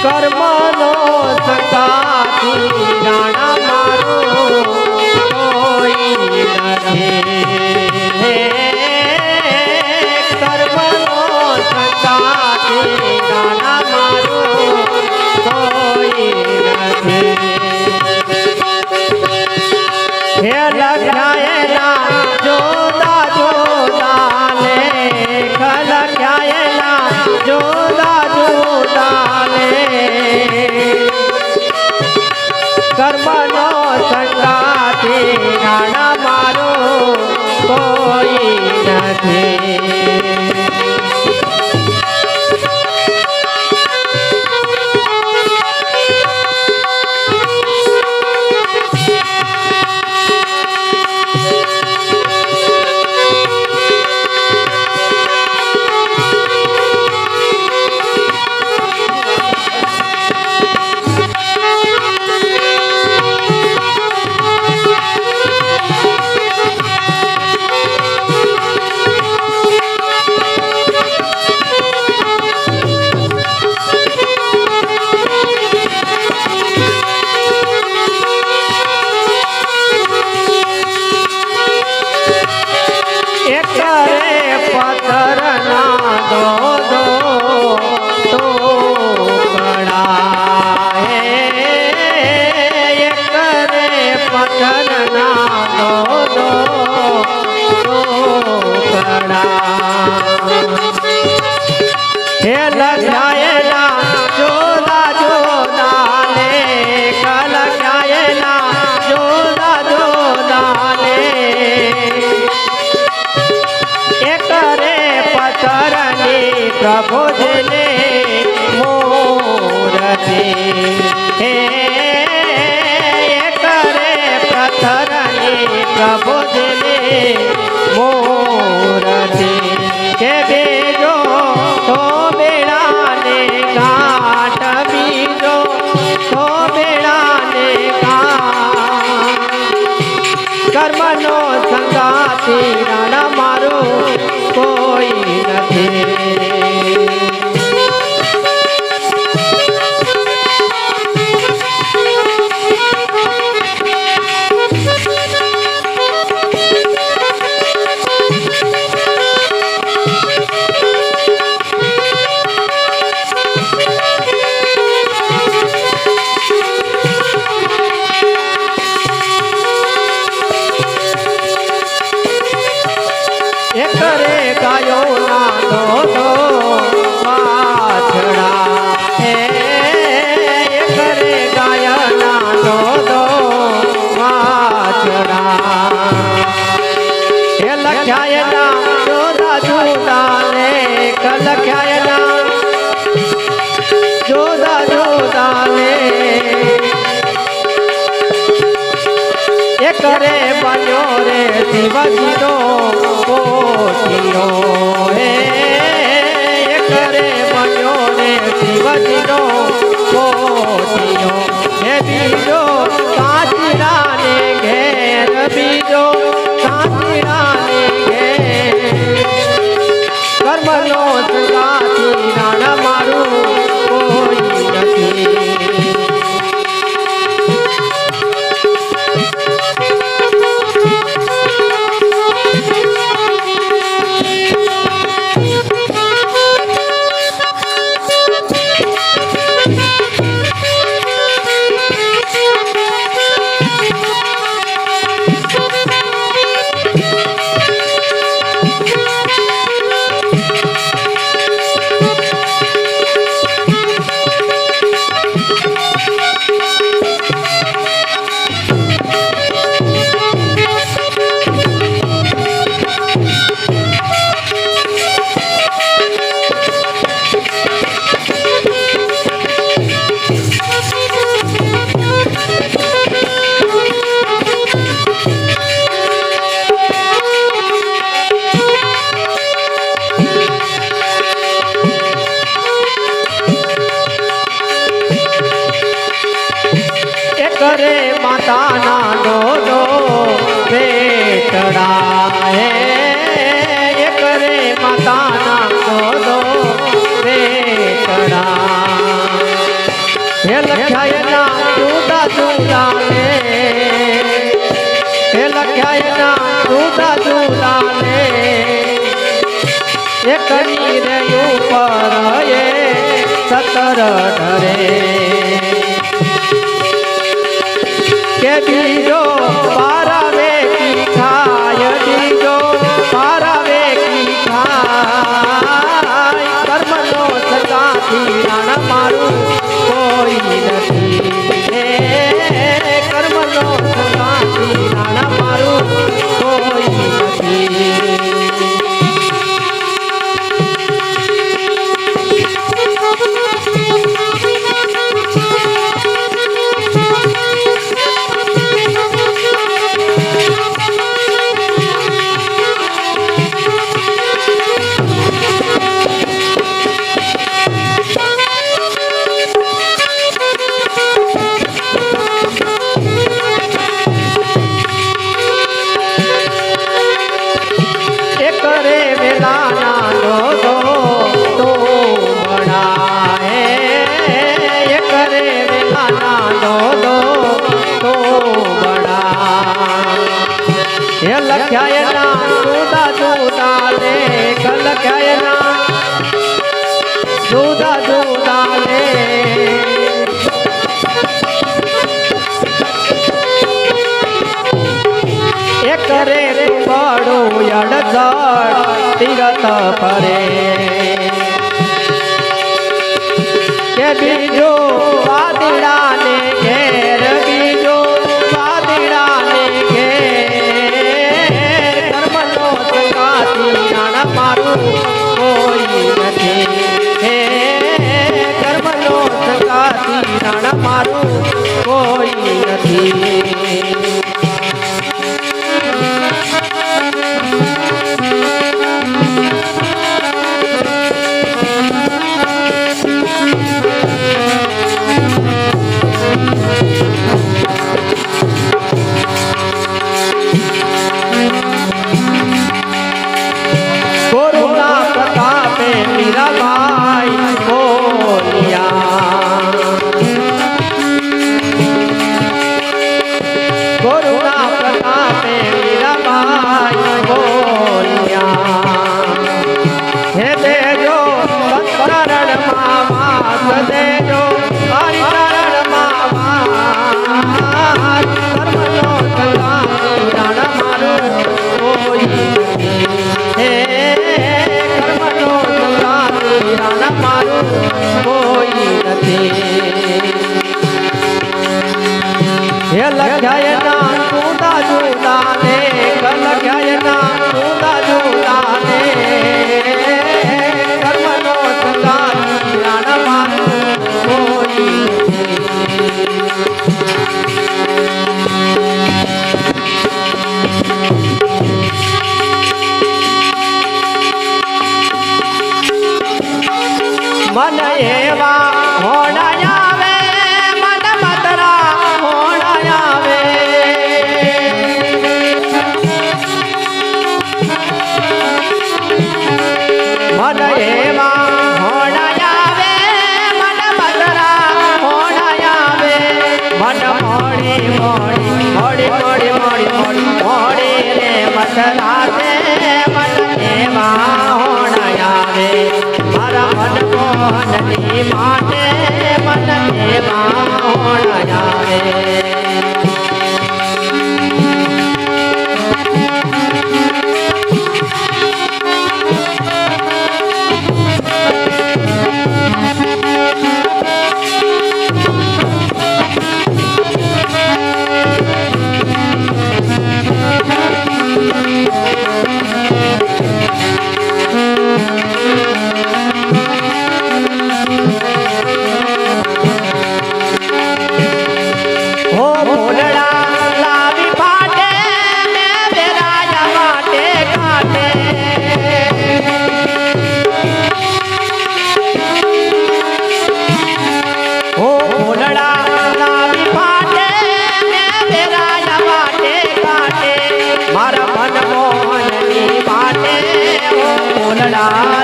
કર્મનો સંગાથી રાણા મારું કોઈ નથી કર્મનો સંગાથી રાણા મારું કોઈ નથી હે લખ્યાયેલા જોદા જોદા લેખ લખ્યાયેલા જોદા જોદા કર્મનો સંગાથી રાણા મારો કોઈ નથી હે લખ્યાયેલા જોદા જોદા લેખ લખ્યાયેલા જોદા જોદા એક રે પથરની પ્રભુજને મોરતી હે એક રે પથરની પ્રભુજને મોરતી કે બેજો તો બેડાને ઘાટ બીજો તો બેડાને ઘાટ કર્મનો સંગાથી રાણા મારો કોઈ નથી કરે બન્યો રે શિવજીનો પોઠિયો હે કરે બન્યો રે શિવજીનો પોઠિયો હે બીજો સાચીરાને ઘેર બીજો સાચીરાને ઘેર કર્મનો સંગાથી રાણા મારું કોઈ નથી કરે માતાના દોદો બેટડા હે કરે માતાના દોદો બેટડા હે લખ્યા એના જુદા જુદા ને હે લખ્યા એના જુદા જુદા ને એકની રે ઉપર એ 17 ઢરે કે બીજો પારાવે કી ખાય બીજો પારાવે કી ખાય કર્મનો સતાથી રાણા મારું કોઈ નથી હે કર્મનો સતાથી રાણા મારું કોઈ નથી લખ્યા એના જુદા જુદા લેખ લખ્યા એના જુદા જુદા લેખ એક રે બડું અડધડ તીરથ ફરે કે બીજો વાદળા ને ઘેર બીજો વાદળા ને ઘેર કર્મનો સંગાતી રાણા મારું કોઈ નથી હે કર્મનો સંગાતી રાણા મારું કોઈ નથી લખ્યા એના જુદા જુદા લેખ લખ્યા એના જુદા જુદા લેખ કર્મનો સંગાતી રાણા મારું કોઈ મન એવા હોડાયા મથરાતે મન એવા હોણાયાવે મારા મન મોહનની માટે મન એવા હોણાયાવે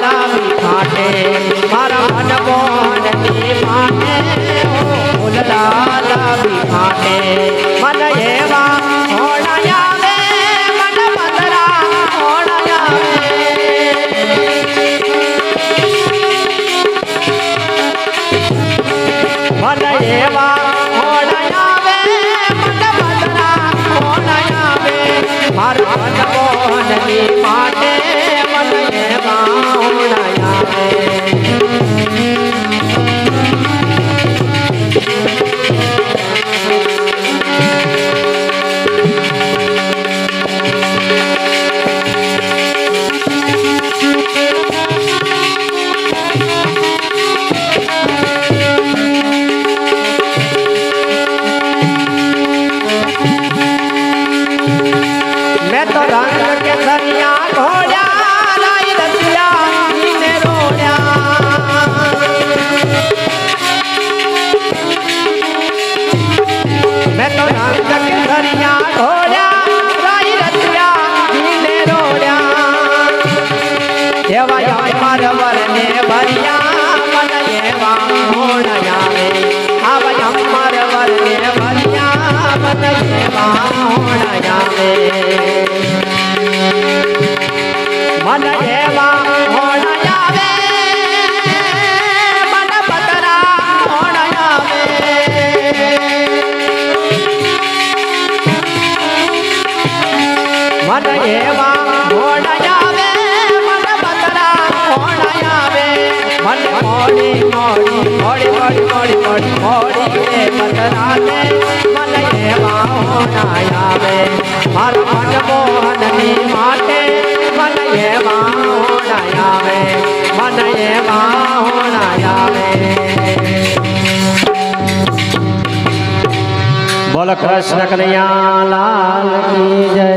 લાવી ખાટે મારા મન મોહનની માટે માટે મન એવા હોણા આવે મન પતરા હોણા આવે મન એવા હોણા આવે મન પતરા હોણા આવે મારા મનમોહનની માટે મન એવા હોણા આવે मैं तो रंग के सरिया घोड़ा लाई रसिया नीने रोड़ा मैं तो रंग के सरिया घोड़ा लाई रसिया नीने रोड़ा देवा मार वरने भरिया मन एवा होना आवे आवा मार वरने भरिया मन एवा होना आवे मन एवा होना આવે મન પતરા હોણા આવે મન એવા હોણા આવે મન પતરા હોણા આવે મન મોડી મોડી મોડી મોડી મોડી મોડી મોડી એ પતરા ને મન એવા હોણા આવે મારા મનમોહનની માટે મન એવા હોણા આવે મન એવા હોણા આવે બોલ કૃષ્ણ કનૈયા લાલ કી જય